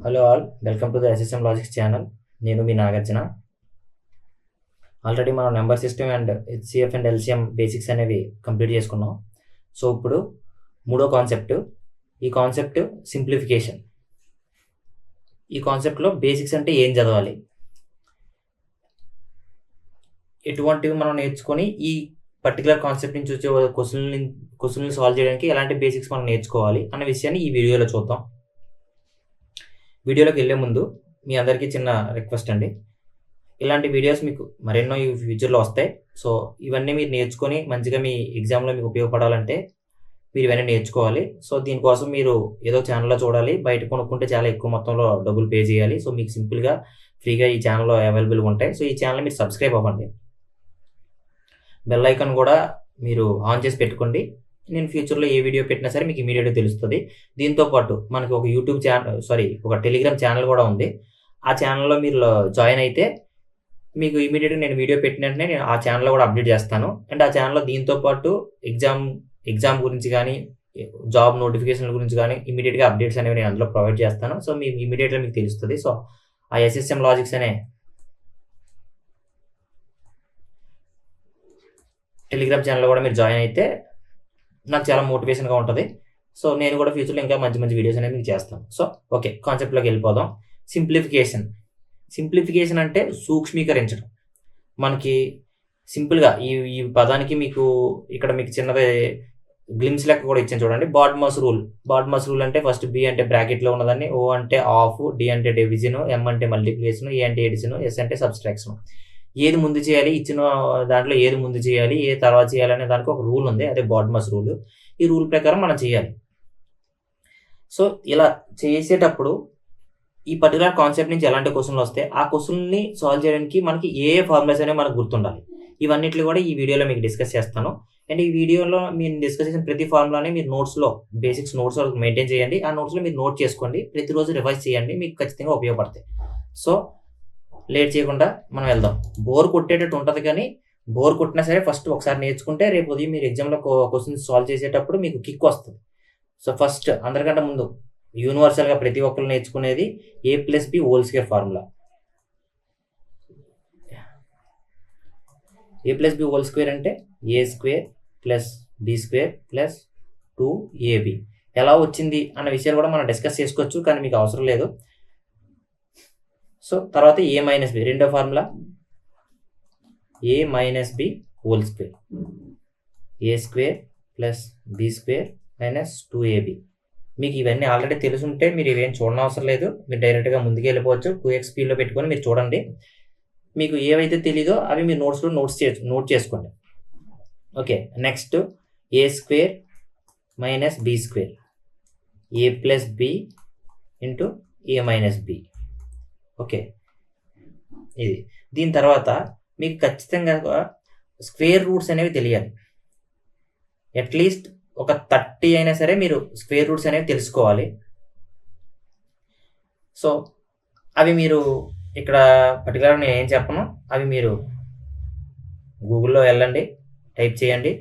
Hello all, welcome to the SSM logics channel. నేను మీ Nagarjuna. Already మనం number system and HCF and LCM basics అనేవి complete చేసుకున్నాం. So ఇప్పుడు మూడో కాన్సెప్ట్, ఈ కాన్సెప్ట్ సింప్లిఫికేషన్. ఈ కాన్సెప్ట్లో బేసిక్స్ అంటే ఏం చదవాలి, ఎటువంటివి మనం నేర్చుకొని ఈ పర్టికులర్ కాన్సెప్ట్ నుంచి వచ్చే క్వశ్చన్ని సాల్వ్ చేయడానికి ఎలాంటి బేసిక్స్ మనం నేర్చుకోవాలి అన్న విషయాన్ని ఈ వీడియోలో చూద్దాం. వీడియోలోకి వెళ్ళే ముందు మీ అందరికీ చిన్న రిక్వెస్ట్ అండి, ఇలాంటి వీడియోస్ మీకు మరెన్నో ఈ ఫ్యూచర్లో వస్తాయి. సో ఇవన్నీ మీరు నేర్చుకొని మంచిగా మీ ఎగ్జామ్లో మీకు ఉపయోగపడాలంటే మీరు ఇవన్నీ నేర్చుకోవాలి. సో దీనికోసం మీరు ఏదో ఛానల్లో చూడాలి, బయట కొనుక్కుంటే చాలా ఎక్కువ మొత్తంలో డబ్బులు పే చేయాలి. సో మీకు సింపుల్గా ఫ్రీగా ఈ ఛానల్లో అవైలబుల్గా ఉంటాయి. సో ఈ ఛానల్ మీరు సబ్స్క్రైబ్ అవ్వండి, బెల్ ఐకాన్ కూడా మీరు ఆన్ చేసి పెట్టుకోండి. నేను ఫ్యూచర్లో ఏ వీడియో పెట్టినా సరే మీకు ఇమీడియట్గా తెలుస్తుంది. దీంతోపాటు మనకి ఒక యూట్యూబ్ ఛానల్, ఒక టెలిగ్రామ్ ఛానల్ కూడా ఉంది. ఆ ఛానల్లో మీరు జాయిన్ అయితే మీకు ఇమీడియట్గా నేను వీడియో పెట్టిన వెంటనే నేను ఆ ఛానల్లో కూడా అప్డేట్ చేస్తాను. అండ్ ఆ ఛానల్లో దీంతోపాటు ఎగ్జామ్ గురించి కానీ జాబ్ నోటిఫికేషన్ల గురించి కానీ ఇమీడియట్గా అప్డేట్స్ అనేవి నేను అందులో ప్రొవైడ్ చేస్తాను. సో మీకు ఇమీడియట్గా మీకు తెలుస్తుంది. సో ఆ ఎస్ఎస్ఎం లాజిక్స్ అనే టెలిగ్రామ్ ఛానల్లో కూడా మీరు జాయిన్ అయితే నాకు చాలా మోటివేషన్గా ఉంటుంది. సో నేను కూడా ఫ్యూచర్లో ఇంకా మంచి మంచి వీడియోస్ అనేది మీకు చేస్తాను. సో ఓకే, కాన్సెప్ట్లోకి వెళ్ళిపోదాం. సింప్లిఫికేషన్ అంటే సూక్ష్మీకరించడం. మనకి సింపుల్గా ఈ పదానికి మీకు ఇక్కడ మీకు చిన్నది గ్లిమ్స్ లెక్క కూడా ఇచ్చాను చూడండి. బాడ్మస్ రూల్ అంటే ఫస్ట్ బి అంటే బ్రాకెట్లో ఉన్నదాన్ని, ఓ అంటే ఆఫ్, డి అంటే డివిజన్, ఎం అంటే మల్టిప్లికేషన్, ఏ అంటే ఎడిషన్, ఎస్ అంటే సబ్స్ట్రాక్షన్. ఏది ముందు చేయాలి, ఇచ్చిన దాంట్లో ఏది ముందు చేయాలి, ఏ తర్వాత చేయాలి అనే దానికి ఒక రూల్ ఉంది, అదే బాడ్మస్ రూల్. ఈ రూల్ ప్రకారం మనం చేయాలి. సో ఇలా చేసేటప్పుడు ఈ పర్టికులర్ కాన్సెప్ట్ నుంచి ఎలాంటి క్వశ్చన్లు వస్తే ఆ క్వశ్చన్ని సాల్వ్ చేయడానికి మనకి ఏ ఫార్ములాస్ అనేవి మనకు గుర్తుండాలి. ఇవన్నిట్లు కూడా ఈ వీడియోలో మీకు డిస్కస్ చేస్తాను. అండ్ ఈ వీడియోలో మీరు డిస్కస్ చేసిన ప్రతి ఫార్ములాని మీరు నోట్స్లో బేసిక్స్ నోట్స్ మెయింటైన్ చేయండి. ఆ నోట్స్లో మీరు నోట్ చేసుకోండి, ప్రతిరోజు రివైజ్ చేయండి, మీకు ఖచ్చితంగా ఉపయోగపడతాయి. సో లేట్ చేయకుండా మనం వెళ్దాం. బోర్ కొట్టేటట్టు ఉంటుంది, కానీ బోర్ కొట్టినా సరే ఫస్ట్ ఒకసారి నేర్చుకుంటే రేపు ఉదయం మీరు ఎగ్జామ్లో క్వశ్చన్స్ సాల్వ్ చేసేటప్పుడు మీకు కిక్ వస్తుంది. సో ఫస్ట్ అందరికంటే ముందు యూనివర్సల్గా ప్రతి ఒక్కరు నేర్చుకునేది a+b² ఫార్ములా. a+b² అంటే a² + b² + 2ab. ఎలా వచ్చింది అన్న విషయాలు కూడా మనం డిస్కస్ చేసుకోవచ్చు, కానీ మీకు అవసరం లేదు. సో తర్వాత a-b, రెండో formula a-b² a² + b² - 2ab. మీకు ఇవన్నీ ఆల్రెడీ తెలుసుంటే మీరు ఇవేం చూడనవసరం లేదు, మీరు డైరెక్ట్గా ముందుకు వెళ్ళిపోవచ్చు. 2x స్పీడ్లో పెట్టుకొని మీరు చూడండి. మీకు ఏవైతే తెలీదో అవి మీరు నోట్ చేసుకోండి. Okay, next a² - b² a+b × a-b. Okay, ఇది దీని తర్వాత మీకు ఖచ్చితంగా స్క్వేర్ రూట్స్ అనేవి తెలియాలి. అట్లీస్ట్ ఒక 30 అయినా సరే మీరు స్క్వేర్ రూట్స్ అనేవి తెలుసుకోవాలి. సో అవి మీరు ఇక్కడ పర్టికులర్గా నేను ఏం చెప్పను, అవి మీరు గూగుల్లో వెళ్ళండి, టైప్ చేయండి,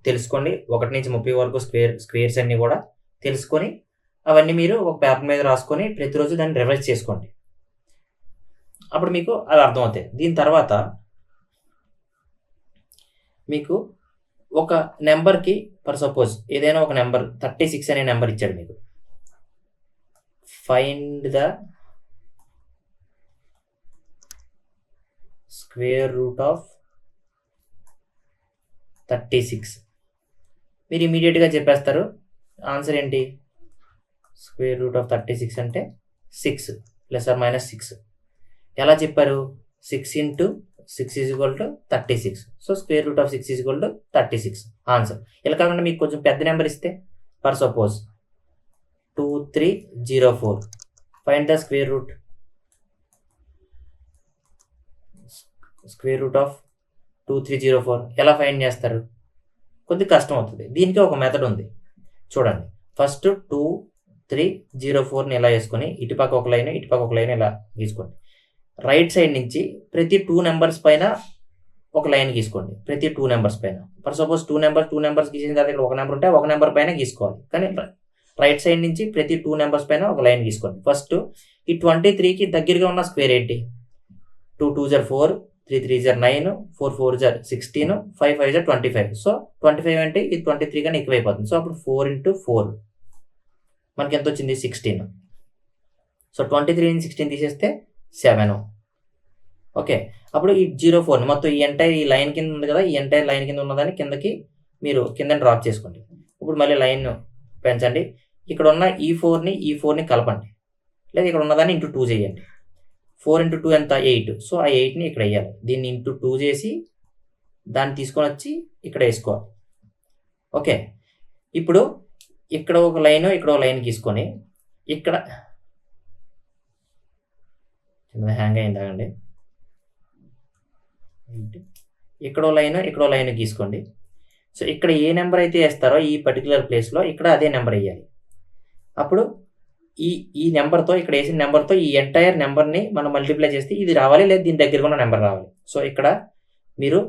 తెలుసుకోండి. 1 నుంచి 30 వరకు స్క్వేర్స్ అన్నీ కూడా తెలుసుకొని అవన్నీ మీరు ఒక పేపర్ మీద రాసుకొని ప్రతిరోజు దాన్ని రివైజ్ చేసుకోండి. అప్పుడు మీకు అది అర్థమవుతాయి. దీని తర్వాత మీకు ఒక నెంబర్కి ఫర్ సపోజ్ ఏదైనా ఒక నెంబర్ 36 అనే నెంబర్ ఇచ్చాడు మీకు. Find the square root of 36. మీరు ఇమీడియట్గా చెప్పేస్తారు ఆన్సర్ ఏంటి. స్క్వేర్ రూట్ ఆఫ్ 36 అంటే 6 ± 6. ఎలా చెప్పారు? 6 × 6 = 36. So square root of 6 = 36 answer. ఇలా కాకుండా మీకు కొంచెం పెద్ద నెంబర్ ఇస్తే for suppose 2304. Find the square root of 2304. ఎలా ఫైండ్ చేస్తారు? కొద్దిగా కష్టం అవుతుంది. దీనికి ఒక మెథడ్ ఉంది, చూడండి. ఫస్ట్ 2304ని ఎలా వేసుకొని ఇటుపక్క ఒక లైన్ ఇటుపక్క ఒక లైన్ ఇలా గీసుకోండి. రైట్ సైడ్ నుంచి ప్రతి 2 నెంబర్స్ పైన ఒక లైన్ గీసుకోండి. ప్రతి 2 నెంబర్స్ పైన ఫర్ సపోజ్ 2 నెంబర్స్ గీసిన తర్వాత ఇక్కడ ఒక నెంబర్ ఉంటే ఒక నెంబర్ పైన గీసుకోవాలి. కానీ రైట్ సైడ్ నుంచి ప్రతి 2 నెంబర్స్ పైన ఒక లైన్ గీసుకోండి. ఫస్ట్ ఈ 23కి దగ్గరగా ఉన్న స్క్వేర్ ఏంటి? 2 2 జర్ 4, 3 3 జర్ 9, 4 4 జర్ 16, 5 5 జర్ 25. సో 25 అంటే ఇది 23 కన్నా ఎక్కువైపోతుంది. సో అప్పుడు 4 into 4 మనకి ఎంత వచ్చింది? 16. సో 23 నుంచి 16 తీసేస్తే 7. ఓకే, అప్పుడు ఈ 04 మొత్తం ఈ ఎంటైర్ ఈ లైన్ కింద ఉంది కదా, ఈ ఎంటైర్ లైన్ కింద ఉన్నదాన్ని కిందకి మీరు కింద డ్రాప్ చేసుకోండి. ఇప్పుడు మళ్ళీ లైన్ పెంచండి. ఇక్కడ ఉన్న ఈ 4ని కలపండి, లేదా ఇక్కడ ఉన్నదాన్ని ఇంటూ 2 చేయండి. 4 into 2 ఎంత? 8. సో ఆ 8ని ఇక్కడ వేయాలి. దీన్ని ఇంటూ 2 చేసి దాన్ని తీసుకొని వచ్చి ఇక్కడ వేసుకోవాలి. ఓకే, ఇప్పుడు ఇక్కడ ఒక లైన్, ఇక్కడ ఒక లైన్ గీసుకొని ఇక్కడ హ్యాంగ్ అయింది ఆగండి. ఇక్కడో లైన్, ఇక్కడో లైన్ గీసుకోండి. సో ఇక్కడ ఏ నెంబర్ అయితే వేస్తారో ఈ పర్టికులర్ ప్లేస్లో ఇక్కడ అదే నెంబర్ వేయాలి. అప్పుడు ఈ నెంబర్తో, ఇక్కడ వేసిన నెంబర్తో ఈ ఎంటైర్ నెంబర్ని మనం మల్టిప్లై చేస్తే ఇది రావాలి, లేదా దీని దగ్గరగా ఉన్న నెంబర్ రావాలి. సో ఇక్కడ మీరు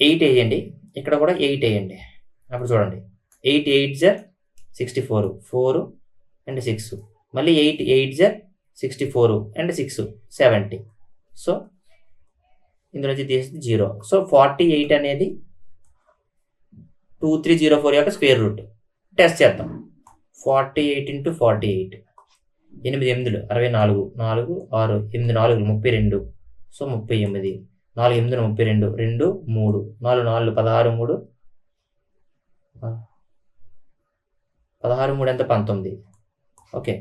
8 వేయండి, ఇక్కడ కూడా 8 వేయండి. అప్పుడు చూడండి 8 8 జర్ 64, 4 and 6. మళ్ళీ 8 8 జర్ 64 and 6 70. సో ఇందులో నుంచి తీసేది 0. సో 48 అనేది 2304 యొక్క స్క్వేర్ రూట్. టెస్ట్ చేద్దాం. 48 into 48, 8 8 64, 4 6 8 4 32. సో 38, 4 8 32, 2 3, 4 4 16 3, 16 3 ఎంత? 19. ఓకే,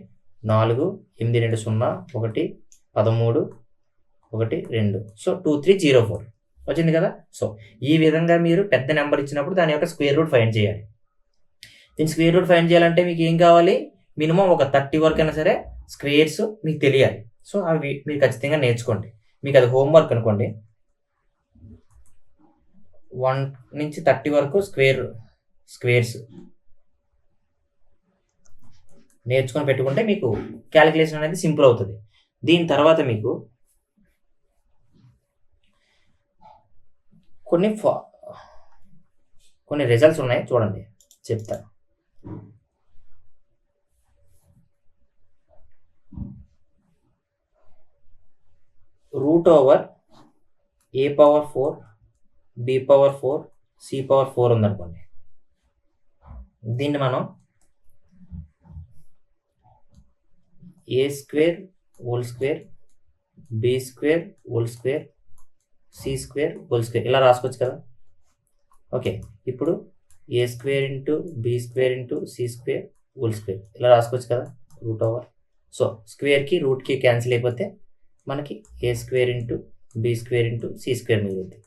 4 8 2 0 1 13 1 2. సో 2304 వచ్చింది కదా. సో ఈ విధంగా మీరు పెద్ద నెంబర్ ఇచ్చినప్పుడు దాని యొక్క స్క్వేర్ రూట్ ఫైండ్ చేయాలి. దీని స్క్వేర్ రూట్ ఫైండ్ చేయాలంటే మీకు ఏం కావాలి? మినిమం ఒక 30 వరకు అయినా సరే స్క్వేర్స్ మీకు తెలియాలి. సో అవి మీరు ఖచ్చితంగా నేర్చుకోండి. మీకు అది హోంవర్క్ అనుకోండి. 1 నుంచి 30 వరకు స్క్వేర్స్ నేర్చుకొని పెట్టుకుంటే మీకు క్యాలిక్యులేషన్ అనేది సింపుల్ అవుతుంది. దీని తర్వాత మీకు కొన్ని రిజల్ట్స్ ఉన్నాయి, చూడండి చెప్తా. √/(a⁴ b⁴ c⁴ ఉందనుకోండి. దీన్ని మనం a² b² c² ఇలా రాసుకోవచ్చు కదా. ఓకే, ఇప్పుడు a² into b² c² ఇలా రాసుకోవచ్చు కదా √/. సో స్క్వేర్కి రూట్కి క్యాన్సిల్ అయిపోతే మనకి a² into b² into c² మిగులుతుంది.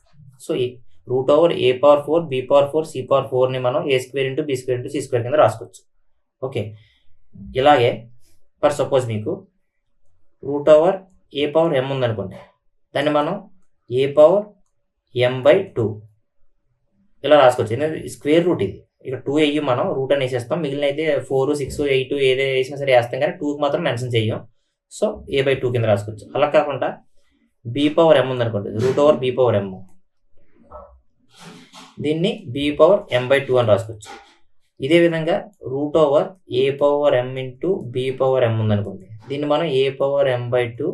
సో ఈ √/(a⁴ b⁴ c⁴ని మనం a² into b² into c² కింద రాసుకోవచ్చు. ఓకే, ఇలాగే ఫర్ సపోజ్ మీకు √/(a⁴m ఉందనుకోండి, దాన్ని మనం a⁴m/2 ఇలా రాసుకోవచ్చు. ఎందుకంటే స్క్వేర్ రూట్ ఇది. ఇక్కడ 2 వేయి మనం రూట్ అని వేసేస్తాం. మిగిలిన అయితే 4 6 8 ఏదో వేసినా సరే వేస్తాం, కానీ 2కి మాత్రం మెన్షన్ చెయ్యం. సో a/2 కింద రాసుకోవచ్చు. అలా కాకుండా b⁴m ఉందనుకోండి, √/(b⁴m), దీన్ని b⁴m/2 అని రాసుకోవచ్చు. ఇదే విధంగా √/(a⁴m into b⁴m ఉందనుకోండి, దీన్ని మనం a⁴m/2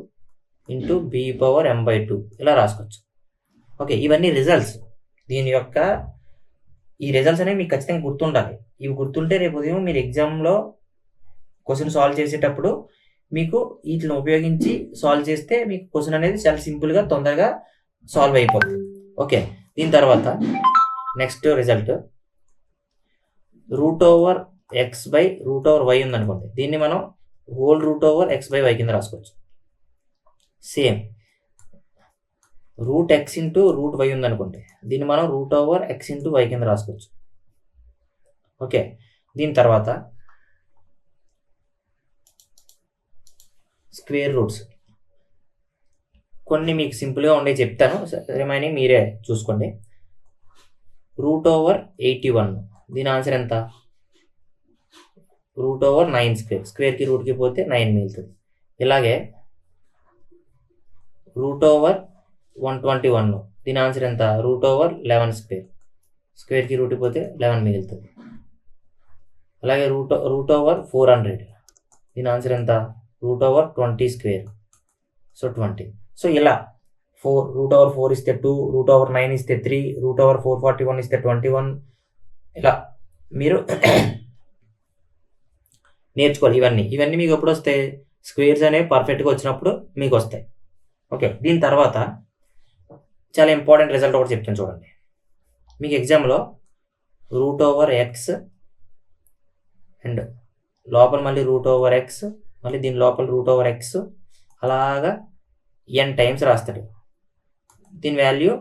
into b⁴m/2 ఇలా రాసుకోవచ్చు. ఓకే, ఇవన్నీ రిజల్ట్స్. దీని యొక్క ఈ రిజల్ట్స్ అనేవి మీకు ఖచ్చితంగా గుర్తుండాలి. ఇవి గుర్తుంటే రేపు ఉదయం మీరు ఎగ్జామ్లో క్వశ్చన్ సాల్వ్ చేసేటప్పుడు మీకు వీటిని ఉపయోగించి సాల్వ్ చేస్తే మీకు క్వశ్చన్ అనేది చాలా సింపుల్గా తొందరగా సాల్వ్ అయిపోతుంది. ఓకే, దీని తర్వాత నెక్స్ట్ రిజల్ట్ √/(x/√/y) ఉందనుకోండి, దీన్ని మనం √/(x/y) కింద రాసుకోవచ్చు. సేమ్ √x into √y ఉందనుకోండి, దీన్ని మనం √/(x into y) కింద రాసుకోవచ్చు. ఓకే, దీని తర్వాత స్క్వేర్ రూట్స్ కొన్ని మీకు సింపుల్గా ఉండే చెప్తాను, రిమైనింగ్ మీరే చూసుకోండి. √/(81), దీని ఆన్సర్ ఎంత? √/(9²), స్క్వేర్కి రూట్కి పోతే 9 మిగులుతుంది. ఇలాగే √/(121), దీని ఆన్సర్ ఎంత? √/(11²), స్క్వేర్కి రూట్కి పోతే 11 మిగులుతుంది. అలాగే రూట్ ఓవర్ 400, దీని ఆన్సర్ ఎంత? Root over 20 square, so 20. So ఇలా రూట్ ఓవర్ 4 ఇస్తే 2, రూట్ ఓవర్ 9 ఇస్తే 3, రూట్ ఓవర్ 441 ఇస్తే 21. ఇలా మీరు నేర్చుకోవాలి. ఇవన్నీ మీకు ఎప్పుడు వస్తాయి? స్క్వేర్స్ అనేవి పర్ఫెక్ట్గా వచ్చినప్పుడు మీకు వస్తాయి. ఓకే, దీని తర్వాత చాలా ఇంపార్టెంట్ రిజల్ట్ ఒకటి చెప్తాను చూడండి. మీకు ఎగ్జామ్లో రూట్ ఓవర్ ఎక్స్ అండ్ లోపల మళ్ళీ రూట్ ఓవర్ ఎక్స్, మళ్ళీ దీని లోపల రూట్ ఓవర్ ఎక్స్, అలాగా n టైమ్స్ రాస్తాడు. దీని వాల్యూ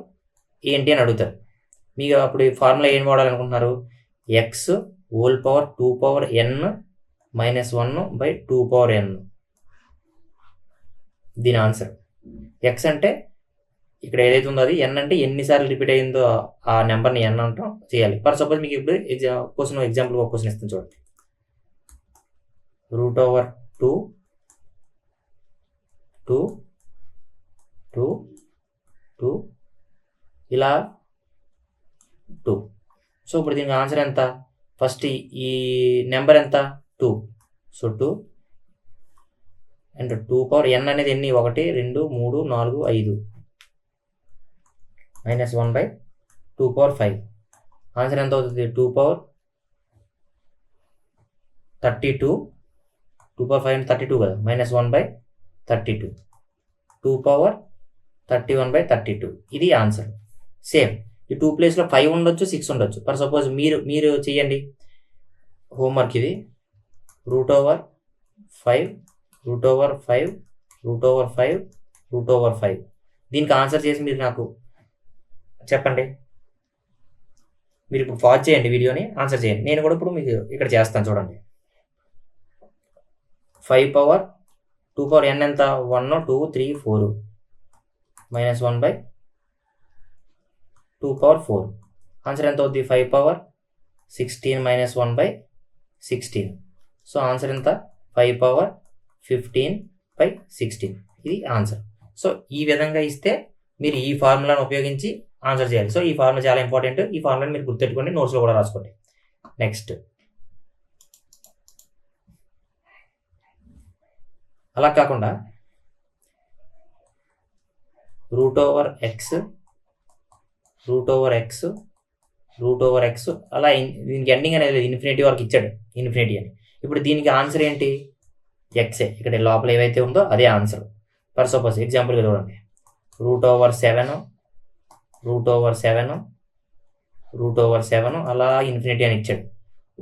ఏంటి అని అడుగుతారు. మీకు అప్పుడు ఈ ఫార్ములా ఏం వాడాలనుకుంటున్నారు? X whole power 2 power n minus 1/2 power n. దీని ఆన్సర్ ఎక్స్ అంటే ఇక్కడ ఏదైతే ఉందో అది, n అంటే ఎన్నిసార్లు రిపీట్ అయ్యిందో ఆ నెంబర్ని n అంటాం చేయాలి. ఫర్ సపోజ్ మీకు ఇప్పుడు ఎగ్జాంపుల్ ఒక క్వశ్చన్ ఇస్తాను చూడండి. రూట్ ఓవర్ 2 ఇలా 2. సో ఇప్పుడు దీనికి ఆన్సర్ ఎంత? ఫస్ట్ ఈ నెంబర్ ఎంత? 2. సో 2 అండ్ 2 పవర్ n అనేది ఎన్ని? 1 2 3 4 5 మైనస్ 1/2 పవర్ 5. ఆన్సర్ ఎంత అవుతుంది? 2 పవర్ 32. 2 పవర్ 5 అంటే 32 కదా, మైనస్ 1/32. 2 పవర్ 31/32. ఇది ఆన్సర్. సేమ్ ఈ 2 ప్లేస్లో 5 ఉండొచ్చు, 6 ఉండొచ్చు. ఫర్ సపోజ్ మీరు చేయండి హోంవర్క్. ఇది root over 5, root over 5, root over 5, root over 5. దీనికి ఆన్సర్ చేసి మీరు నాకు చెప్పండి. మీరు ఇప్పుడు పాజ్ చేయండి వీడియోని, ఆన్సర్ చేయండి. నేను కూడా ఇప్పుడు మీకు ఇక్కడ చేస్తాను చూడండి. 5 పవర్ 2 పవర్ n ఎంత? 1 2 3 4 మైనస్ 1/2 పవర్ 4. ఆన్సర్ ఎంత అవుతుంది? 5 పవర్ 16 మైనస్ 1/16. సో ఆన్సర్ ఎంత? 5 పవర్ 15/16. ఇది ఆన్సర్. సో ఈ విధంగా ఇస్తే మీరు ఈ ఫార్ములాను ఉపయోగించి ఆన్సర్ చేయాలి. సో ఈ ఫార్ములా చాలా ఇంపార్టెంట్. ఈ ఫార్ములాని మీరు గుర్తెట్టుకోండి, నోట్స్లో కూడా రాసుకోండి. నెక్స్ట్ అలా కాకుండా root over X, root over X, root over X, అలా దీనికి ఎండింగ్ అనేది ఇన్ఫినిటీ వరకు ఇచ్చాడు, ఇన్ఫినిటీ అని. ఇప్పుడు దీనికి ఆన్సర్ ఏంటి? ఎక్సే. ఇక్కడ లోపల ఏవైతే ఉందో అదే ఆన్సర్. ఫర్ సపోజ్ ఎగ్జాంపుల్గా చూడండి. Root over 7, root over 7, root over 7 అలా ఇన్ఫినిటీ అని ఇచ్చాడు.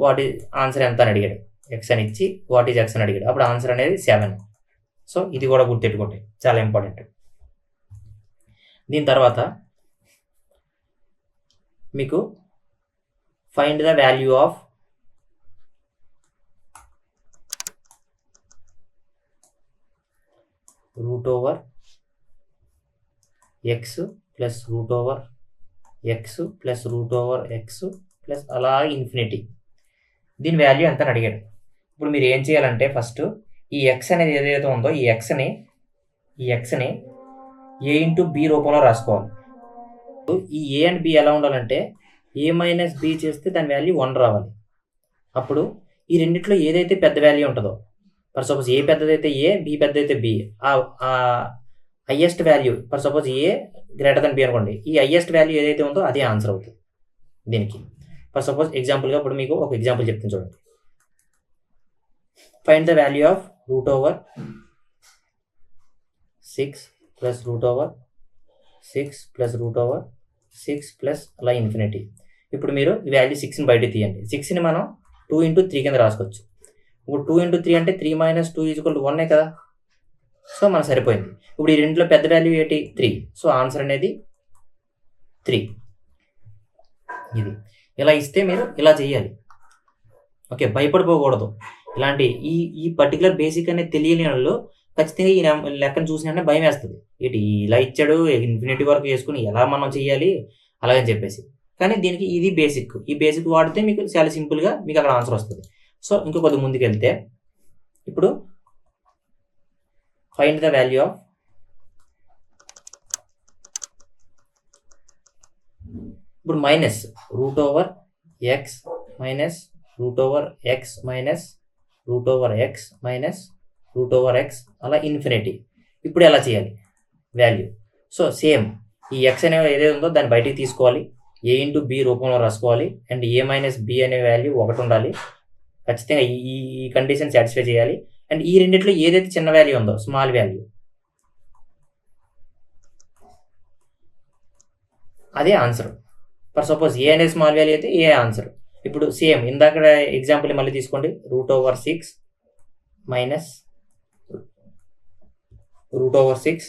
వాటి ఆన్సర్ ఎంత అని అడిగాడు. ఎక్స్ అని ఇచ్చి వాట్ ఈజ్ ఎక్స్ అని అడిగాడు. అప్పుడు ఆన్సర్ అనేది 7. సో ఇది కూడా గుర్తెట్టుకోండి, చాలా ఇంపార్టెంట్. దీని తర్వాత మీకు find the value of root over X plus root over X plus root over X plus అలా ఇన్ఫినిటీ. దీని వాల్యూ ఎంత అని అడిగాడు. ఇప్పుడు మీరు ఏం చేయాలంటే ఫస్ట్ ఈ ఎక్స్ అనేది ఏదైతే ఉందో ఈ ఎక్స్ని ఏ ఇంటూ బి రూపంలో రాసుకోవాలి. ఈ ఏ అండ్ బి ఎలా ఉండాలంటే ఏ మైనస్ బి చేస్తే దాని వాల్యూ 1 రావాలి. అప్పుడు ఈ రెండిట్లో ఏదైతే పెద్ద వాల్యూ ఉంటుందో, ఫర్ సపోజ్ ఏ పెద్దదైతే ఏ, బి పెద్దదైతే బి, ఆ highest value for suppose A greater than B అనుకోండి, ఈ హయ్యెస్ట్ వాల్యూ ఏదైతే ఉందో అదే ఆన్సర్ అవుతుంది దీనికి. ఫర్ సపోజ్ ఎగ్జాంపుల్గా ఇప్పుడు మీకు ఒక ఎగ్జాంపుల్ చెప్తాను చూడండి. Find the value of root over 6 plus root over 6 plus root over 6 plus అలా ఇన్ఫినిటీ. ఇప్పుడు మీరు ఈ వాల్యూ 6ని బయట తీయండి. 6ని మనం 2 × 3 కింద రాసుకోవచ్చు. ఇప్పుడు 2 × 3 అంటే 3 - 2 = 1 కదా. సో మనకు సరిపోయింది. ఇప్పుడు ఈ రెండులో పెద్ద వాల్యూ ఏంటి? 3. సో ఆన్సర్ అనేది 3. ఇది ఇలా ఇస్తే మీరు ఇలా చేయాలి. ఓకే, భయపడిపోకూడదు. ఇలాంటి ఈ పర్టికులర్ బేసిక్ అనేది తెలియని వాళ్ళు ఖచ్చితంగా ఈ లెక్కను చూసిన భయం వేస్తుంది. ఏంటి ఇలా ఇచ్చాడు, ఇన్ఫినిటీ వరకు వేసుకుని ఎలా మనం చేయాలి అలాగని చెప్పేసి. కానీ దీనికి ఇది బేసిక్. ఈ బేసిక్ వాడితే మీకు చాలా సింపుల్గా మీకు అక్కడ ఆన్సర్ వస్తుంది. సో ఇంకా కొద్దిగా ముందుకు వెళ్తే ఇప్పుడు ఫైండ్ ద వాల్యూ ఆఫ్ ఇప్పుడు minus root over X minus root over X minus root over X minus root over X అలా ఇన్ఫినిటీ. ఇప్పుడు ఎలా చేయాలి వాల్యూ? సో సేమ్ ఈ ఎక్స్ అనే ఏదైతే ఉందో దాన్ని బయటికి తీసుకోవాలి, ఏ ఇంటూ బి రూపంలో రాసుకోవాలి, అండ్ ఏ మైనస్ బి అనే వాల్యూ 1 ఉండాలి. ఖచ్చితంగా ఈ ఈ కండిషన్ సాటిస్ఫై చేయాలి. అండ్ ఈ రెండిట్లో ఏదైతే చిన్న వాల్యూ ఉందో స్మాల్ వాల్యూ అదే ఆన్సర్. ఫర్ సపోజ్ ఏ అనేది స్మాల్ వాల్యూ అయితే ఏ ఆన్సర్. ఇప్పుడు సేమ్ ఇందాక ఎగ్జాంపుల్ మళ్ళీ తీసుకోండి. Root over 6 minus root over 6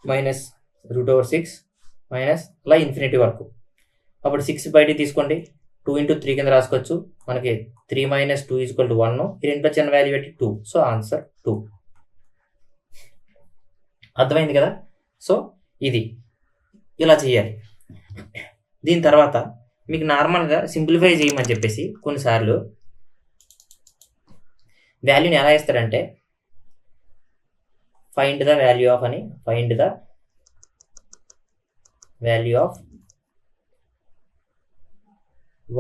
minus root over 6 minus అలా ఇన్ఫినిటీ వరకు. అప్పుడు 6 బయటికి తీసుకోండి, 2 ఇంటూ 3 కింద రాసుకోవచ్చు. మనకి 3 మైనస్ 2 ఈజ్ ఈక్వల్ టు 1. ఈ రెంట్లో చిన్న వాల్యూ పెట్టి 2. So answer 2. అర్థమైంది కదా? సో ఇది ఇలా చేయాలి. దీని తర్వాత మీకు నార్మల్గా సింప్లిఫై చేయమని చెప్పేసి కొన్నిసార్లు వాల్యూని ఎలా ఇస్తారంటే ఫైండ్ ద వాల్యూ ఆఫ్ అని, find the value of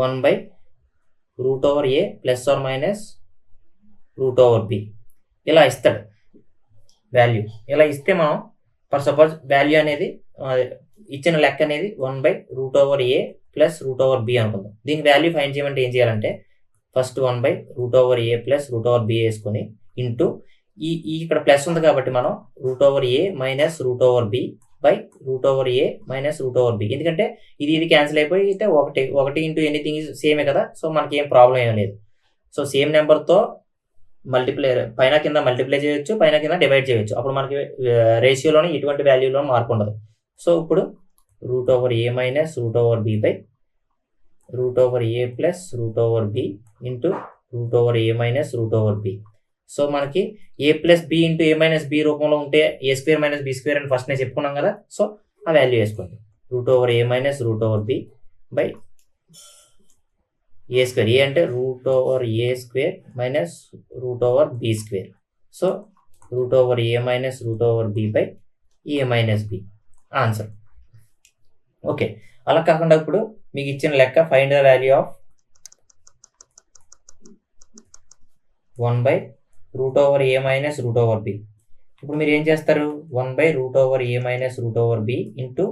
1 root over A plus or minus root over b ఇలా ఇస్తాడు వాల్యూ. ఇలా ఇస్తే మనం ఫర్ సపోజ్ వాల్యూ అనేది ఇచ్చిన లెక్క అనేది 1 రూట్ ఓవర్ ఏ ప్లస్ రూట్ ఓవర్ బి అనుకుందాం. దీని వాల్యూ ఫైండ్ చేయమంటే ఏం చేయాలంటే ఫస్ట్ 1 రూట్ ఓవర్ ఏ ప్లస్ రూట్ ఓవర్ బి వేసుకొని ఇంటూ ఈ ఇక్కడ ప్లస్ ఉంది కాబట్టి మనం root over A minus root over B by root over A minus root over b. ఎందుకంటే ఇది క్యాన్సిల్ అయిపోయి అయితే ఒకటి ఇంటూ ఎనీథింగ్ సేమే కదా. సో మనకి ఏం ప్రాబ్లం ఏం లేదు. సో సేమ్ నెంబర్తో మల్టిప్లై పైన కింద మల్టిప్లై చేయొచ్చు, పైన కింద డివైడ్ చేయొచ్చు. అప్పుడు మనకి రేషియోలోనే ఎటువంటి వాల్యూలో మార్పు ఉండదు. సో ఇప్పుడు root over A minus root over B by root over A plus root over B into root over A minus root over B. So మనకి A plus B into A minus B రూపంలో ఉంటే A square minus B square అని first నేను చెప్పుకున్నాం కదా. So ఆ value వేసుకోండి. Root over A minus root over B by A square. A అంటే root over A square minus root over B square. So root over A minus root over B by A minus b answer. Okay, అలా కాకుండా ఇప్పుడు మీకు ఇచ్చిన లెక్క find the value of 1 root over A minus root over b. ఇప్పుడు మీరు ఏం చేస్తారు? 1 root over A minus root over B into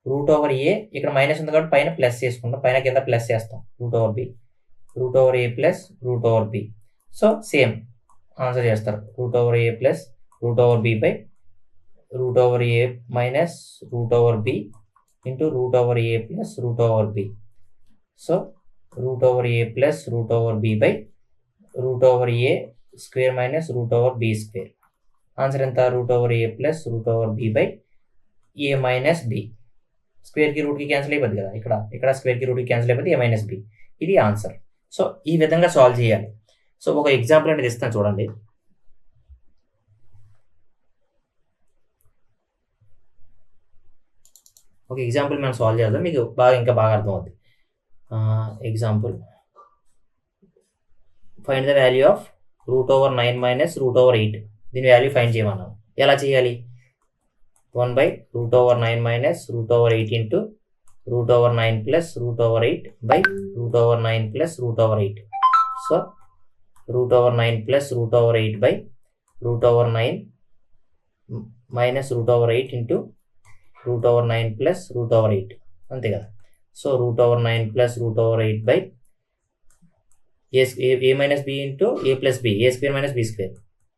root over a, ఇక్కడ మైనస్ ఉంది కాబట్టి పైన ప్లస్ చేసుకుంటాం, పైన కింద ప్లస్ చేస్తాం. Root over B root over ఏ plus root over B. So same answer చేస్తారు. Root over A plus root over B by root over A minus root over B into root over A plus root over B. So root over A plus root over B by root over A square minus root over B square. Answer ఎంత? Root over A plus root over B by A minus B. స్క్వేర్కి రూట్కి cancel అయిపోద్ది కదా, ఇక్కడ స్క్వేర్కి రూట్కి cancel అయిపోద్ది, A minus B. ఇది ఆన్సర్. సో ఈ విధంగా సాల్వ్ చేయాలి. సో ఒక ఎగ్జాంపుల్ అనేది ఇస్తాను చూడండి. ఒక ఎగ్జాంపుల్ మనం సాల్వ్ చేద్దాం, మీకు ఇంకా బాగా అర్థమవుతుంది. Example find the value of root over 9 minus root over 8. దీని వాల్యూ ఫైండ్ చేయమన్నాం. ఎలా చేయాలి? 1 root over 9 minus root over 8 into root over 9 plus root over 8 by root over 9 plus root over 8. So root over 9 plus root over 8 by root over 9 minus root over 8 into root over 9 plus root over 8. అంతే కదా. So root over 9 plus root over 8 by A minus B into A plus B, A square minus B square.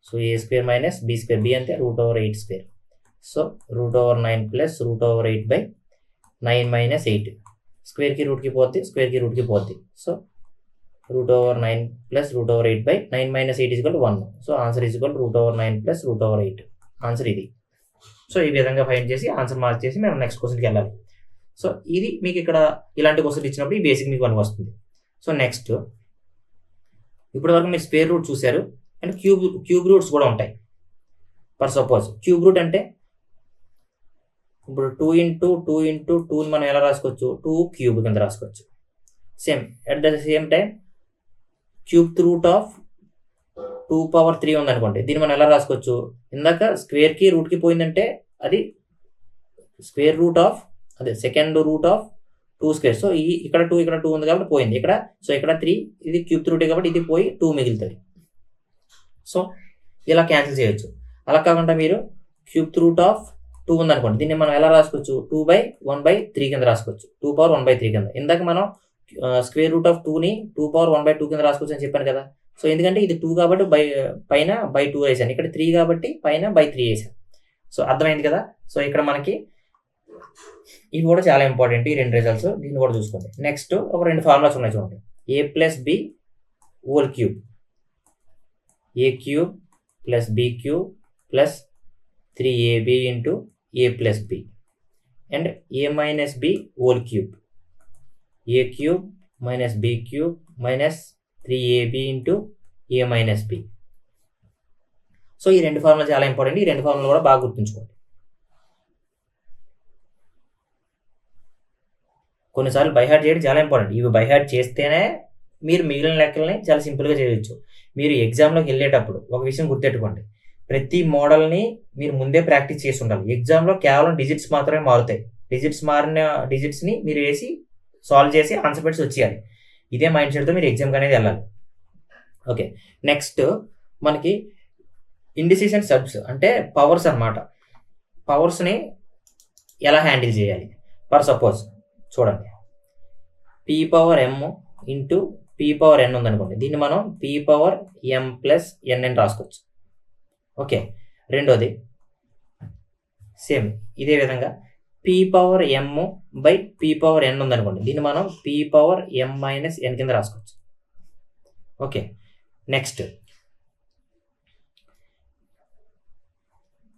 So A square minus B square, B అంటే root over 8 square. So root over 9 plus root over 8 by 9 minus 8. స్క్వేర్కి రూట్కి పోద్ది, స్క్వేర్కి రూట్కి పోద్ది. So root over 9 plus root over 8 by 9 minus 8 is equal to 1. So answer is equal route over 9 plus root over 8. Answer ఇది. So ఈ విధంగా find చేసి ఆన్సర్ మార్క్ చేసి మనం నెక్స్ట్ క్వశ్చన్కి వెళ్ళాలి. సో ఇది మీకు ఇక్కడ ఇలాంటి క్వశ్చన్ ఇచ్చినప్పుడు ఈ బేసిక్ మీకు పనికి వస్తుంది. సో నెక్స్ట్ ఇప్పటి వరకు మీరు స్క్వేర్ రూట్ చూశారు, అండ్ క్యూబ్ రూట్స్ కూడా ఉంటాయి. ఫర్ సపోజ్ క్యూబ్ రూట్ అంటే ఇప్పుడు 2 ఇంటూ 2 ఇంటూ 2ని మనం ఎలా రాసుకోవచ్చు? 2 క్యూబ్ కింద రాసుకోవచ్చు. Same at the same time cube root of 2 power 3 ఉందనుకోండి, దీన్ని మనం ఎలా రాసుకోవచ్చు? ఇందాక స్క్వేర్కి రూట్కి పోయిందంటే అది స్క్వేర్ రూట్ ఆఫ్, అదే second root of 2 square. So ఇక్కడ 2 ఇక్కడ 2 ఉంది కాబట్టి పోయింది ఇక్కడ. సో ఇక్కడ 3, ఇది క్యూబ్ రూటే కాబట్టి ఇది పోయి 2 మిగులుతుంది. సో ఇలా క్యాన్సిల్ చేయొచ్చు. అలా కాకుండా మీరు క్యూబ్ రూట్ ఆఫ్ 2 ఉందనుకోండి, దీన్ని మనం ఎలా రాసుకోవచ్చు, 2/1/3 కింద రాసుకోవచ్చు, 2/1/3 కింద. ఇందాక మనం స్క్వేర్ రూట్ ఆఫ్ 2ని 2/1/2 కింద రాసుకోవచ్చు అని చెప్పాను కదా. సో ఎందుకంటే ఇది 2 కాబట్టి పైన /2 వేసాను, ఇక్కడ 3 కాబట్టి పైన /3 వేసాను. సో అర్థమైంది కదా. సో ఇక్కడ మనకి ఇవి కూడా చాలా ఇంపార్టెంట్, ఈ 2 రిజల్ట్స్, దీన్ని కూడా చూసుకోండి. నెక్స్ట్ ఒక 2 ఫార్ములాస్ ఉన్నాయి చూడండి. a+b whole cube, a³ + b³ + 3ab into a+b and a-b whole cube, a³ - b³ - 3ab into a-b. So ఈ 2 ఫార్ములా చాలా ఇంపార్టెంట్, ఈ 2 ఫార్ములా కూడా బాగా గుర్తుంచుకోండి. కొన్నిసార్లు బైహార్ట్ చేయడం చాలా ఇంపార్టెంట్. ఇవి బైహార్ట్ చేస్తేనే మీరు మిగిలిన లెక్కల్ని చాలా సింపుల్గా చేయొచ్చు. మీరు ఎగ్జామ్లోకి వెళ్ళేటప్పుడు ఒక విషయం గుర్తెట్టుకోండి, ప్రతి మోడల్ని మీరు ముందే ప్రాక్టీస్ చేసి ఉండాలి. ఎగ్జామ్లో కేవలం డిజిట్స్ మాత్రమే మారుతాయి. మారిన డిజిట్స్ని మీరు వేసి సాల్వ్ చేసి ఆన్సర్ పెట్టి వచ్చేయాలి. ఇదే మైండ్ సెట్తో మీరు ఎగ్జామ్కి అనేది వెళ్ళాలి. ఓకే, నెక్స్ట్ మనకి ఇండిసిషన్ సబ్స్ అంటే పవర్స్ అన్నమాట. పవర్స్ని ఎలా హ్యాండిల్ చేయాలి? ఫర్ సపోజ్ చూడండి, p⁻m ఇంటూ p⁻n ఉందనుకోండి, దీన్ని మనం p⁻m + n అని రాసుకోవచ్చు. ఓకే, రెండోది సేమ్ ఇదే విధంగా p⁻m/p⁻n ఉందనుకోండి, దీన్ని మనం p⁻m - n కింద రాసుకోవచ్చు. Okay, next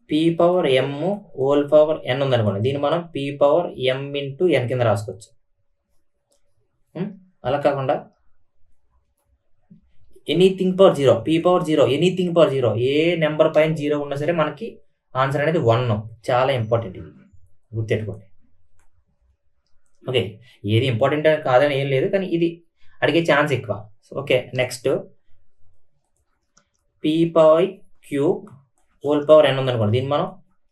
p⁻m whole power n ఉందనుకోండి, దీన్ని మనం p⁻m × n కింద రాసుకోవచ్చు. అలా కాకుండా anything power 0, p⁻0 anything power 0, ఏ నెంబర్ పైన 0 ఉన్నా సరే మనకి ఆన్సర్ అనేది 1. చాలా ఇంపార్టెంట్, ఇది గుర్తెట్టుకోండి. ఓకే, ఏది ఇంపార్టెంట్ కాదని ఏం లేదు, కానీ ఇది అడిగే ఛాన్స్ ఎక్కువ. Okay, next p⁻³ whole power n ఉందనుకోండి, దీన్ని మనం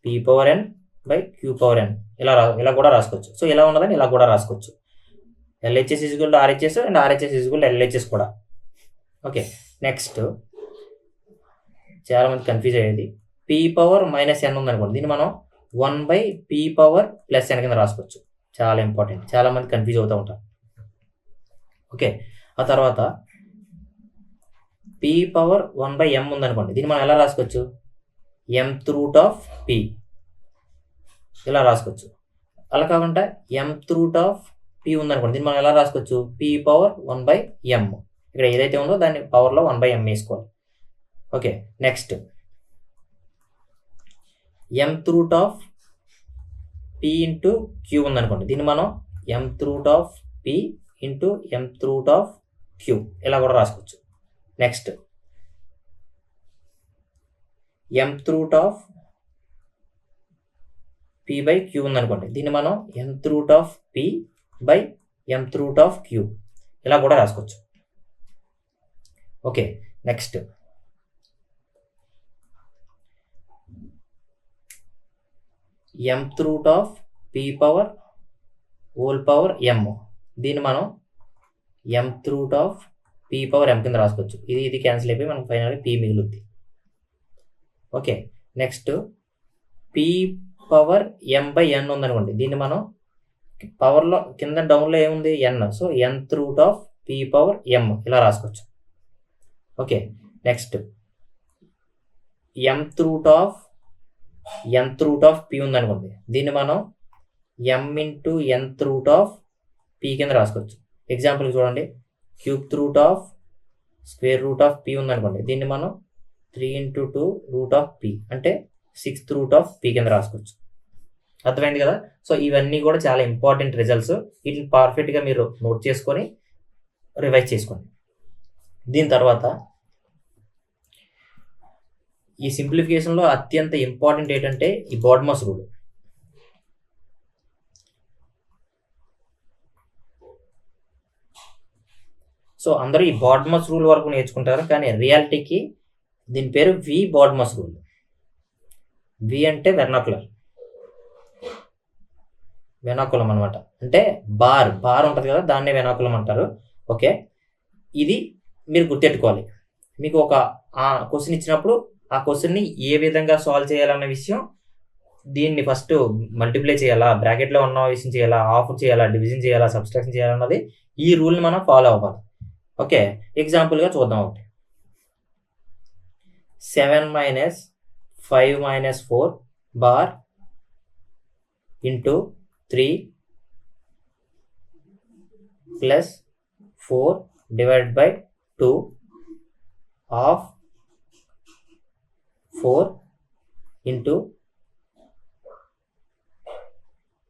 p⁻n/q⁻n ఇలా కూడా రాసుకోవచ్చు. సో ఇలా ఉన్నదని ఇలా కూడా రాసుకోవచ్చు. LHS = RHS and RHS = LHS కూడా. ఓకే, నెక్స్ట్ చాలామంది కన్ఫ్యూజ్ అయ్యేది p⁻−n ఉందనుకోండి, దీన్ని మనం 1/p⁻+n కింద రాసుకోవచ్చు. చాలా ఇంపార్టెంట్, చాలామంది కన్ఫ్యూజ్ అవుతూ ఉంటారు. ఓకే, ఆ తర్వాత p⁻1/m ఉందనుకోండి, దీన్ని మనం ఎలా రాసుకోవచ్చు, m⁻p ఇలా రాసుకోవచ్చు. అలా కాకుండా m⁻p ఉందనుకోండి, దీన్ని మనం ఎలా రాసుకోవచ్చు, p⁻1/m. ఇక్కడ ఏదైతే ఉందో దాన్ని పవర్లో 1/m వేసుకోవాలి. ఓకే, నెక్స్ట్ m⁻p × q ఉందనుకోండి, దీన్ని మనం m⁻p × m⁻q ఇలా కూడా రాసుకోవచ్చు. నెక్స్ట్ m⁻p/q ఉందనుకోండి, దీన్ని మనం m⁻p/m⁻q ఇలా కూడా రాసుకోవచ్చు. ఓకే, నెక్స్ట్ m⁻p⁻m దీన్ని మనం m⁻p⁻m కింద రాసుకోవచ్చు. ఇది క్యాన్సిల్ అయిపోయి మనకు ఫైనల్గా p మిగులుద్ది. ఓకే, నెక్స్ట్ p⁻m/n ఉందనుకోండి, దీన్ని మనం పవర్లో కింద డౌన్లో ఏముంది n, సో n⁻p⁻m ఇలా రాసుకోవచ్చు. ఓకే, నెక్స్ట్ m⁻p ఉందనుకోండి, దీన్ని మనం m⁻n⁻p కింద రాసుకోవచ్చు. ఎగ్జాంపుల్ చూడండి, √p ఉందనుకోండి, దీన్ని మనం 3 × 2√p అంటే 6th√p కింద రాసుకోవచ్చు. అర్థమైంది కదా. సో ఇవన్నీ కూడా చాలా ఇంపార్టెంట్ రిజల్ట్స్, వీటిని పర్ఫెక్ట్గా మీరు నోట్ చేసుకొని రివైజ్ చేసుకోండి. దీని తర్వాత ఈ సింప్లిఫికేషన్లో అత్యంత ఇంపార్టెంట్ ఏంటంటే ఈ బాడ్మాస్ రూల్. సో అందరూ ఈ బాడ్మాస్ రూల్ వరకు నేర్చుకుంటారు, కానీ రియాలిటీకి దీని పేరు వి బాడ్మాస్ రూల్. వి అంటే వెర్నాకులర్, వెనాకులం అనమాట. అంటే బార్ ఉంటుంది కదా, దాన్నే వెనాకులం అంటారు. ఓకే, ఇది మీరు గుర్తెట్టుకోవాలి. మీకు ఒక క్వశ్చన్ ఇచ్చినప్పుడు ఆ క్వశ్చన్ని ఏ విధంగా సాల్వ్ చేయాలన్న విషయం, దీన్ని ఫస్ట్ మల్టిప్లై చేయాలా, బ్రాకెట్లో ఉన్న విషయం చేయాలా, ఆఫ్ చేయాలా, డివిజన్ చేయాలా, సబ్స్ట్రాక్షన్ చేయాలన్నది ఈ రూల్ని మనం ఫాలో అవ్వాలి. ఓకే, ఎగ్జాంపుల్గా చూద్దాం ఒకటి. 7 - 5 - 4 bar into 3 plus 4 divide by 2 of 4 into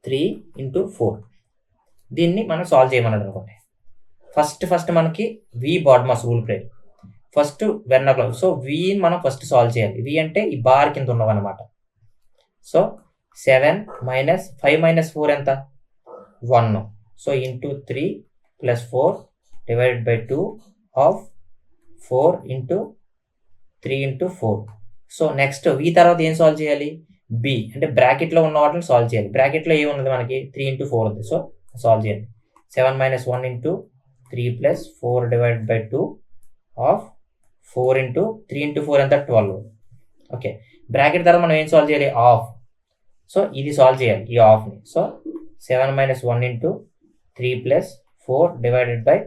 3 into 4. దీన్ని మనం సాల్వ్ చేయమన్నాడు అనుకోండి. ఫస్ట్ మనకి వి బాడ్మాస్ రూల్ ప్రేర్, ఫస్ట్ వెర్నాకులం. సో వి మనం ఫస్ట్ సాల్వ్ చేయాలి. వి అంటే ఈ బార్ కింద ఉన్నవన్నమాట. సో 7 - 5 - 4 ఎంత? 1. So into 3 plus 4 divide by 2 of 4 into 3 into 4. So next we తర్వాత ఏం సాల్వ్ చేయాలి? బి అంటే బ్రాకెట్లో ఉన్న వాటిని సాల్వ్ చేయాలి. బ్రాకెట్లో ఏమున్నది మనకి? 3 ఇంటూ 4 ఉంది. సో సాల్వ్ చేయండి. 7 - 1 into 3 plus 4 divide by 2 of 4 into 3 into 4 ఎంత? 12. ఓకే, బ్రాకెట్ తర్వాత మనం ఏం సాల్వ్ చేయాలి? ఆఫ్. సో ఇది సాల్వ్ చేయాలి, ఈ ఆఫ్ని. So 7 - 1 into 3 plus 4 divided by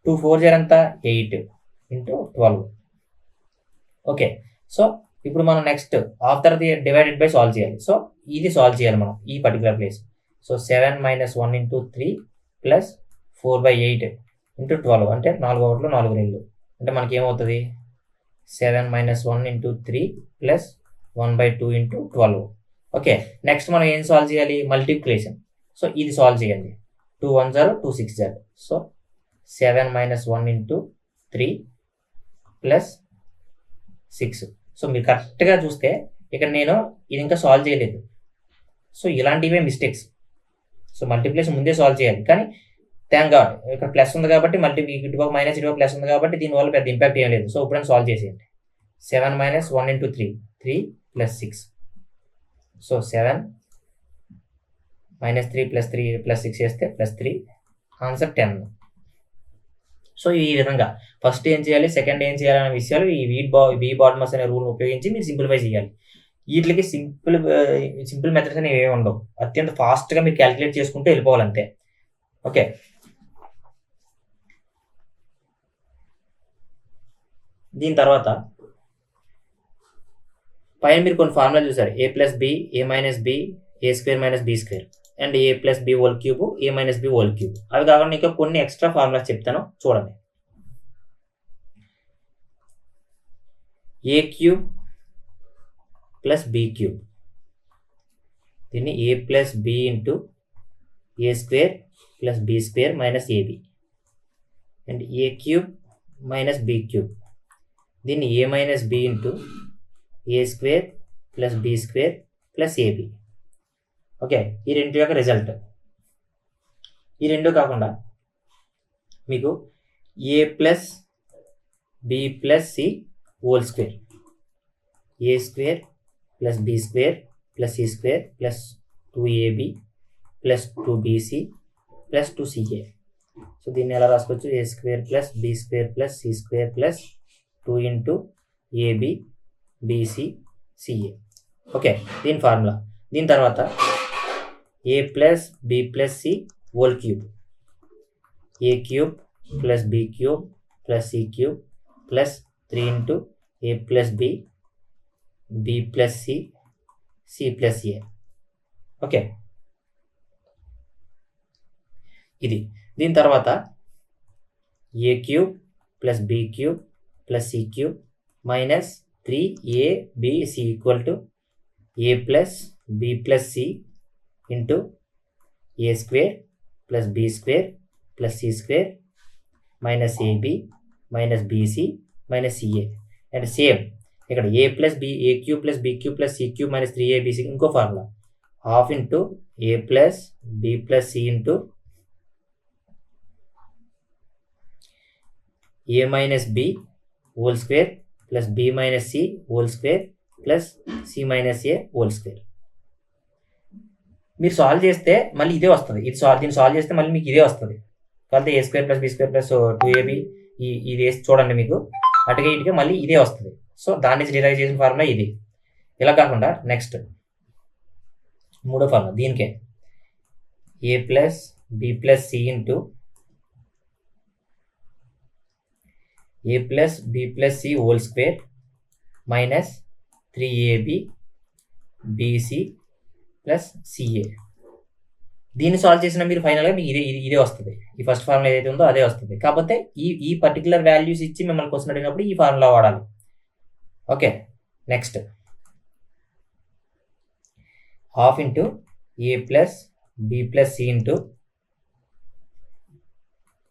2 4 ఎంత? 8 ఇంటూ 12. ఓకే, సో ఇప్పుడు మనం నెక్స్ట్ ఆఫ్ తర్వాత డివైడెడ్ బై సాల్వ్ చేయాలి. సో ఇది సాల్వ్ చేయాలి మనం ఈ particular place. So 7 - 1 into 3 plus 4/8 into 12 అంటే 4 ఒకట్లు 4 2 అంటే మనకి ఏమవుతుంది? 7 - 1 into 3 plus 1/2 into 12. Okay, next మనం ఏం సాల్వ్ చేయాలి? మల్టిప్లికేషన్. సో ఇది సాల్వ్ చేయండి. 2 1 0 2 6 0. So 7 - 1 into 3 plus 6. సో మీరు కరెక్ట్గా చూస్తే ఇక్కడ నేను ఇది ఇంకా సాల్వ్ చేయలేదు. సో ఇలాంటివే మిస్టేక్స్. సో మల్టిప్లికేషన్ ముందే సాల్వ్ చేయాలి, కానీ థ్యాంక్ గాడ్ ఇక్కడ ప్లస్ ఉంది కాబట్టి ఇటుపక్క మైనస్ ఇటుపక్క ప్లస్ ఉంది కాబట్టి దీనివల్ల పెద్ద ఇంపాక్ట్ ఏం లేదు. సో ఇప్పుడు సాల్వ్ చేసేయండి. 7 - 1 into 3 plus 6. So 7 - 3 plus 3 plus 6 చేస్తే ప్లస్ 3, ఆన్సర్ 10. సో ఈ విధంగా ఫస్ట్ ఏం చేయాలి, సెకండ్ ఏం చేయాలనే విషయాలు ఈ వి బాడ్మాస్ అనే రూల్ ఉపయోగించి మీరు సింప్లిఫై చేయాలి. వీటికి సింపుల్ మెథడ్స్ అనేవి ఏమి ఉండవు. అత్యంత ఫాస్ట్గా మీరు క్యాలిక్యులేట్ చేసుకుంటూ వెళ్ళిపోవాలంతే. ఓకే, దీని తర్వాత పైన మీరు కొన్ని ఫార్ములా చూసారు. a plus b, a minus b, a square minus B square and a plus b whole cube, a minus B whole cube. అవి కాకుండా ఇంకా కొన్ని ఎక్స్ట్రా ఫార్ములాస్ చెప్తాను చూడండి. a cube plus B cube, దీన్ని a plus B into a square plus B square minus a b and a cube minus b cube, దీన్ని a minus B into a square plus B square plus a b. Okay, ఈ రెండు యొక్క result. ఈ రెండు కాకుండా మీకు a plus B plus C whole square, a square plus B square plus C square plus 2ab plus 2bc plus 2ca. So దీన్ని ఎలా రాసుకోవచ్చు? a square plus B square plus C square plus 2 into AB BC CA. Okay, దీని formula. దీని తర్వాత A plus B plus C whole cube, A cube plus B cube plus C cube plus 3 into A plus B, B plus C, C plus A. Okay, ఇది. దీని తర్వాత A cube plus B cube plus C cube minus 3abc equal to A plus B plus C into A square plus B square plus C square minus AB minus BC minus CA. And same ఇక్కడ A plus B, A cube plus B cube plus C cube minus 3abc ఇంకో formula, half into A plus B plus C into A minus B whole square plus B minus C whole square plus C minus A whole square. మీరు solve చేస్తే మళ్ళీ ఇదే వస్తుంది. దీన్ని solve చేస్తే మళ్ళీ మీకు ఇదే వస్తుంది. కాబట్టి A square plus B square plus 2ab ఇది వేసి చూడండి, మీకు అటుగా ఇటుగా మళ్ళీ ఇదే వస్తుంది. సో దాని నుంచి డిరైవ్ చేసిన ఫార్ములా ఇది. ఇలా కాకుండా నెక్స్ట్ మూడో ఫార్ములా దీనికే A plus B plus C into A plus B plus C whole square minus 3ab BC plus CA. దీన్ని సాల్వ్ చేసిన మీరు ఫైనల్గా మీకు ఇదే వస్తుంది. ఈ ఫస్ట్ ఫార్ములా ఏదైతే ఉందో అదే వస్తుంది. కాకపోతే ఈ పర్టికులర్ వాల్యూస్ ఇచ్చి మిమ్మల్ని క్వశ్చన్ అడిగినప్పుడు ఈ ఫార్ములా వాడాలి. Okay, next half into A plus B plus C into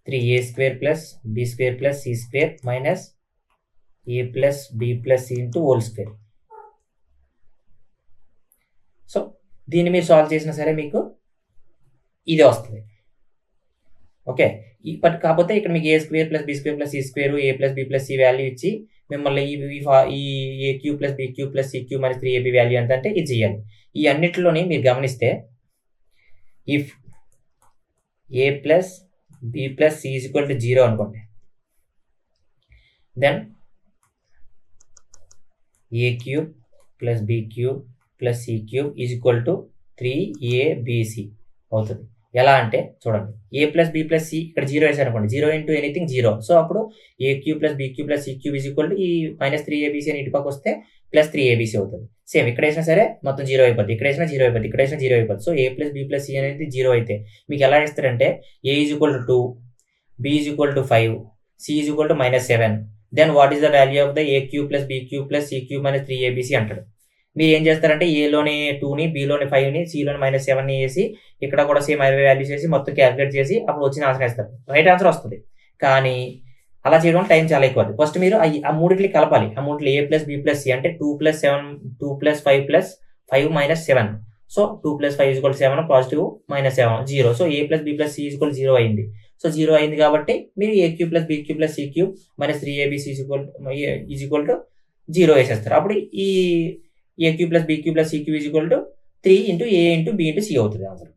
3a square plus B square plus C square minus A plus B plus C into whole square. So దీన్ని మీరు solve చేసినా సరే మీకు ఇదే వస్తుంది. ఓకే, కాకపోతే ఇక్కడ మీకు A square plus B square plus C square A plus B plus C value ఇచ్చి మిమ్మల్ని ఈ ఏ cube plus B cube plus C cube minus 3ab value ఎంత అంటే ఇది చేయాలి. ఈ అన్నిటిలోని మీరు గమనిస్తే if A plus B plus C is equal to 0 అనుకోండి, then A cube plus B cube plus C cube is equal to 3abc అవుతుంది. ఎలా అంటే చూడండి, A plus B plus C ఇక్కడ 0 వేసారు అనుకోండి, 0 ఇంటూ ఎనీథింగ్ 0. సో అప్పుడు a cube plus B cube plus C cube is equal to ఈ minus 3abc అని ఇటుపక్క వస్తే ప్లస్ 3abc అవుతుంది. సేమ్ ఇక్కడ వేసినా సరే మొత్తం 0 అయిపోద్ది, ఇక్కడ వేసినా 0 అయిపోద్ది, ఇక్కడ వేసినా 0 అయిపోద్ది. So a plus B plus c అనేది 0 అయితే మీకు ఎలా వేస్తారంటే a is equal to 2, b is equal to 5, c is equal to -7. Then what is the value of the a cube plus B cube plus C cube minus 3abc అంటాడు. మీరు ఏం చేస్తారంటే ఏలోని 2ని, బిలోని 5ని, సిలోని -7ని వేసి ఇక్కడ కూడా సేమ్ అవే వాల్యూస్ వేసి మొత్తం క్యాలిక్యులేట్ చేసి అప్పుడు వచ్చిన ఆన్సర్ వేస్తారు. రైట్ ఆన్సర్ వస్తుంది. కానీ అలా చేయడం టైం చాలా ఎక్కువ. ఫస్ట్ మీరు ఆ మూడిట్లు కలపాలి. ఆ మూడిట్లు ఏ ప్లస్ బి ప్లస్ సి అంటే 2 + 7 2 + 5 + 5 - 7. సో 2 + 5 = 7, positive -7 0. So a plus B plus c 0 అయింది. సో 0 అయింది కాబట్టి మీరు a cube plus B cube plus C cube minus 3abc is equal to 0 వేసేస్తారు. అప్పుడు ఈ ఏ cube plus B cube plus C cube is equal to 3 into a into b into c అవుతుంది answer.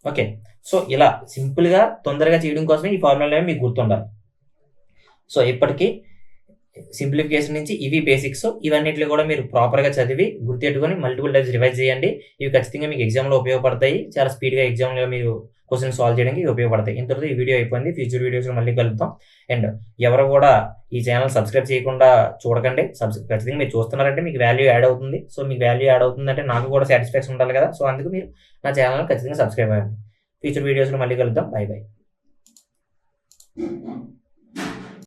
Okay, so ఇలా సింపుల్గా తొందరగా చేయడం కోసమే ఈ ఫార్ములా మీకు గుర్తుండాలి. సో ఇప్పటికీ సింప్లిఫికేషన్ నుంచి ఇవి బేసిక్స్. ఇవన్నిటిని కూడా మీరు ప్రాపర్గా చదివి గుర్తెట్టుకొని మల్టిపుల్ టైమ్స్ రివైజ్ చేయండి. ఇవి ఖచ్చితంగా మీకు ఎగ్జామ్లో ఉపయోగపడతాయి. చాలా స్పీడ్గా ఎగ్జామ్లో మీరు క్వశ్చన్ సాల్వ్ చేయడానికి ఉపయోగపడతాయి. ఇంతలో ఈ వీడియో అయిపోయింది. ఫ్యూచర్ వీడియోస్లో మళ్ళీ కలుద్దాం. అండ్ ఎవరు కూడా ఈ ఛానల్ సబ్స్క్రైబ్ చేయకుండా చూడకండి. ఖచ్చితంగా మీరు చూస్తున్నారంటే మీకు వాల్యూ యాడ్ అవుతుంది. సో మీకు వాల్యూ యాడ్ అవుతుందంటే నాకు కూడా సాటిస్ఫాక్షన్ ఉండాలి కదా. సో అందుకు మీరు నా ఛానల్ ఖచ్చితంగా సబ్స్క్రైబ్ అవ్వండి. ఫ్యూచర్ వీడియోస్లో మళ్ళీ కలుద్దాం. By by.